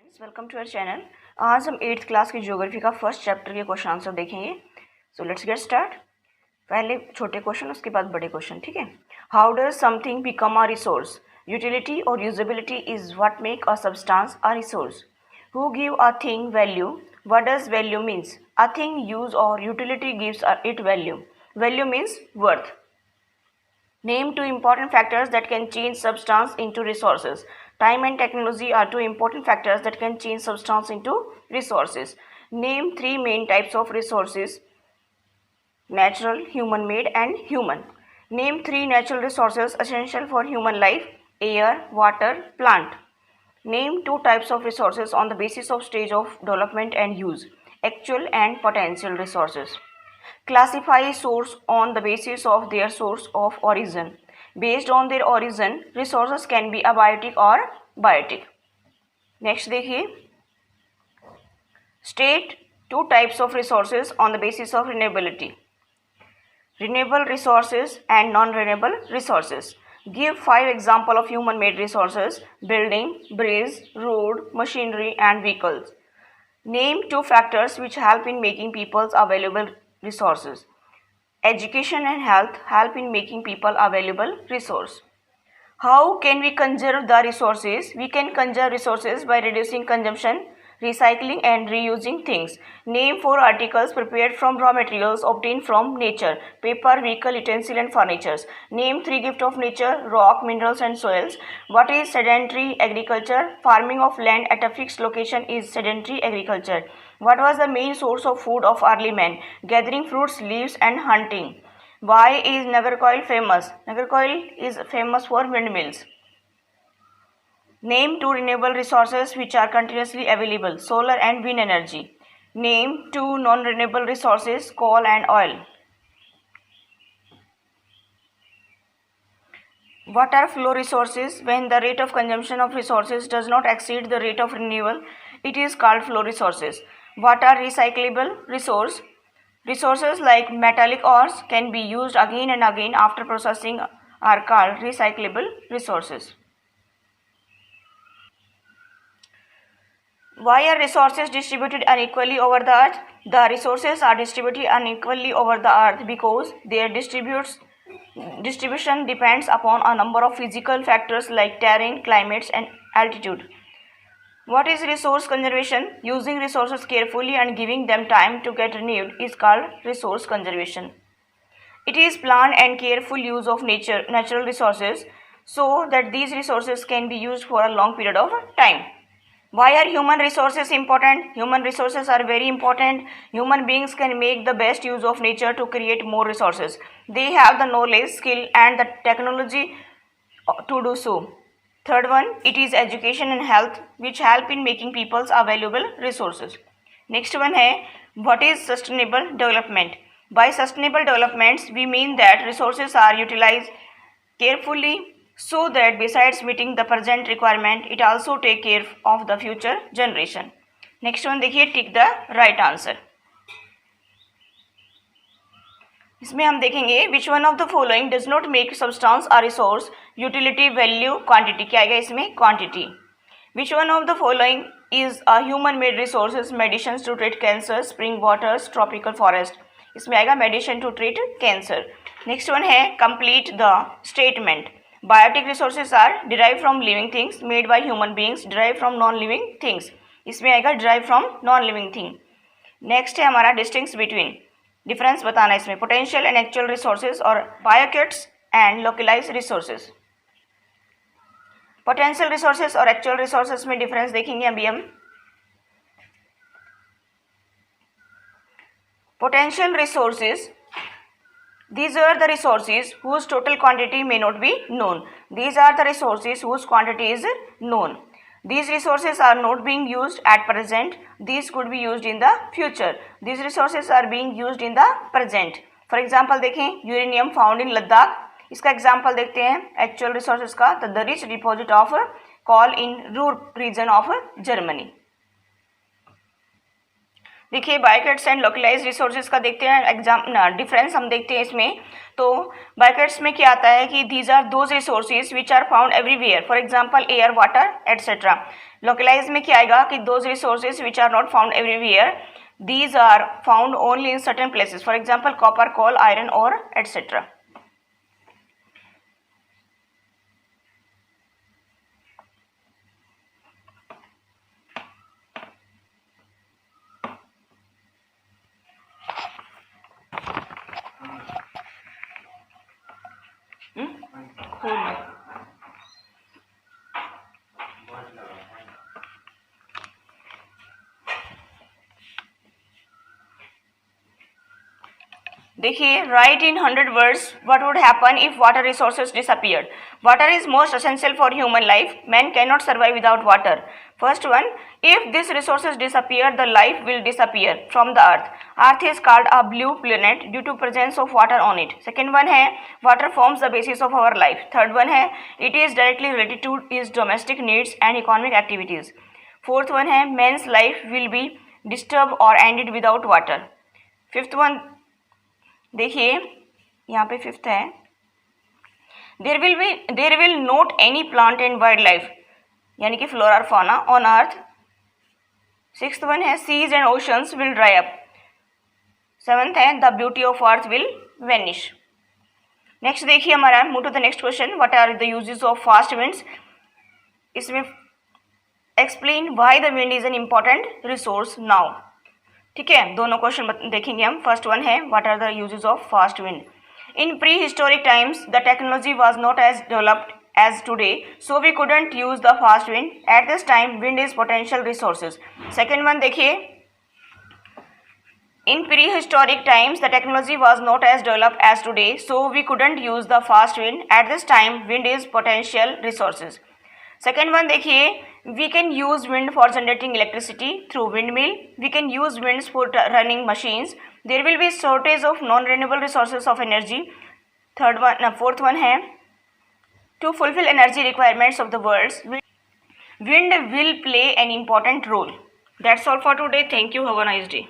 Welcome to our channel. आज हम 8th class की ज्योग्राफी का फर्स्ट चैप्टर के क्वेश्चन आंसर देखेंगे। So let's get start. पहले छोटे क्वेश्चन, उसके बाद बड़े क्वेश्चन, ठीक है। How does something become a resource? Utility और usability is what make a substance a resource. Who give a thing value? What does value means? A thing use और utility gives it value. Value means worth. Name two important factors that can change substance into resources. Time and technology are two important factors that can change substance into resources. Name three main types of resources: natural, human-made, and human. Name three natural resources essential for human life: air, water, plant. Name two types of resources on the basis of stage of development and use: actual and potential resources. Classify source on the basis of their source of origin. Based on their origin, resources can be abiotic or biotic. Next देखिए, state two types of resources on the basis of renewability: renewable resources and non-renewable resources. Give 5 examples of human-made resources: building, bridge, road, machinery, and vehicles. Name two factors which help in making people's available resources: education and health help in making people a valuable resource. How can we conserve the resources? We can conserve resources by reducing consumption, recycling, and reusing things. Name 4 articles prepared from raw materials obtained from nature: paper, vehicle, utensil, and furnitures. Name 3 gifts of nature: rock, minerals, and soils. What is sedentary agriculture? Farming of land at a fixed location is sedentary agriculture. What was the main source of food of early men? Gathering fruits, leaves, and hunting. Why is Nagarcoil famous? Nagarcoil is famous for windmills. Name 2 renewable resources which are continuously available: solar and wind energy. Name 2 non-renewable resources: coal and oil. What are flow resources? When the rate of consumption of resources does not exceed the rate of renewal, it is called flow resources. What are recyclable resources? Resources like metallic ores can be used again and again after processing are called recyclable resources. Why are resources distributed unequally over the earth? The resources are distributed unequally over the earth because their distribution depends upon a number of physical factors like terrain, climates, and altitude. What is resource conservation? Using resources carefully and giving them time to get renewed is called resource conservation. It is planned and careful use of natural resources so that these resources can be used for a long period of time. Why are human resources important? Human resources are very important. Human beings can make the best use of nature to create more resources. They have the knowledge, skill, and the technology to do so. Third one, it is education and health which help in making people's available resources. Next one है, what is sustainable development? By sustainable developments, we mean that resources are utilized carefully so that besides meeting the present requirement, it also take care of the future generation. Next one देखिए, tick the right answer. इसमें हम देखेंगे which one of the following does not make substance a resource: utility, value, quantity. क्या आएगा इसमें? Quantity. Which one of the following is a human made resources: medicine to treat cancer, spring waters, tropical forest. इसमें आएगा medicine to treat cancer. Next one है complete the statement. Biotic resources are derive from living things, made by human beings, derive from non living things. इसमें आएगा derive from non living thing. Next है हमारा डिस्टिंक्स between. Difference बताना इसमें potential and actual resources और biotics and localize resources. Potential resources और actual resources में difference देखेंगे अभी हम. Potential resources, these are the resources whose total quantity may not be known. These are the resources whose quantity is known. These resources are not being used at present. These could be used in the future. These resources are being used in the present. For example देखें, uranium found in Ladakh. इसका example देखते हैं actual resources का. The rich deposit of coal in Ruhr region of Germany. देखिए बायकट्स and localize resources का देखते हैं एग्जाम डिफरेंस हम देखते हैं इसमें। तो बायकट्स में क्या आता है कि these are those resources which are found everywhere, for example air, water etcetera. Localise में क्या आएगा कि those resources which are not found everywhere, these are found only in certain places, for example copper, coal, iron और etcetera. देखिए write in 100 words what would happen if water resources disappeared. Water is most essential for human life, man can not survive without water. First one, if this resources disappear, the life will disappear from the earth. Earth is called a blue planet due to presence of water on it. Second one है water forms the basis of our life. Third one है it is directly related to his domestic needs and economic activities. Fourth one है man's life will be disturbed or ended without water. Fifth one देखिए यहाँ पे fifth है there will not any plant and wildlife, यानी कि flora और fauna on earth. Sixth one है seas and oceans will dry up. Seventh है the beauty of earth will vanish. Next देखिए हमारा move to the next question, what are the uses of fast winds. इसमें explain why the wind is an important resource now. ठीक है, दोनों question देखेंगे हम। First one है what are the uses of fast wind. In prehistoric times the technology was not as developed as today, so we couldn't use the fast wind. At this time wind is potential resources. Second one देखिए, in prehistoric times the technology was not as developed as today, so we couldn't use the fast wind. At this time wind is potential resources. Second one देखिए, we can use wind for generating electricity through windmill. We can use winds for running machines. There will be shortage of non-renewable resources of energy. Fourth one है to fulfill energy requirements of the world, wind will play an important role. That's all for today. Thank you. Have a nice day.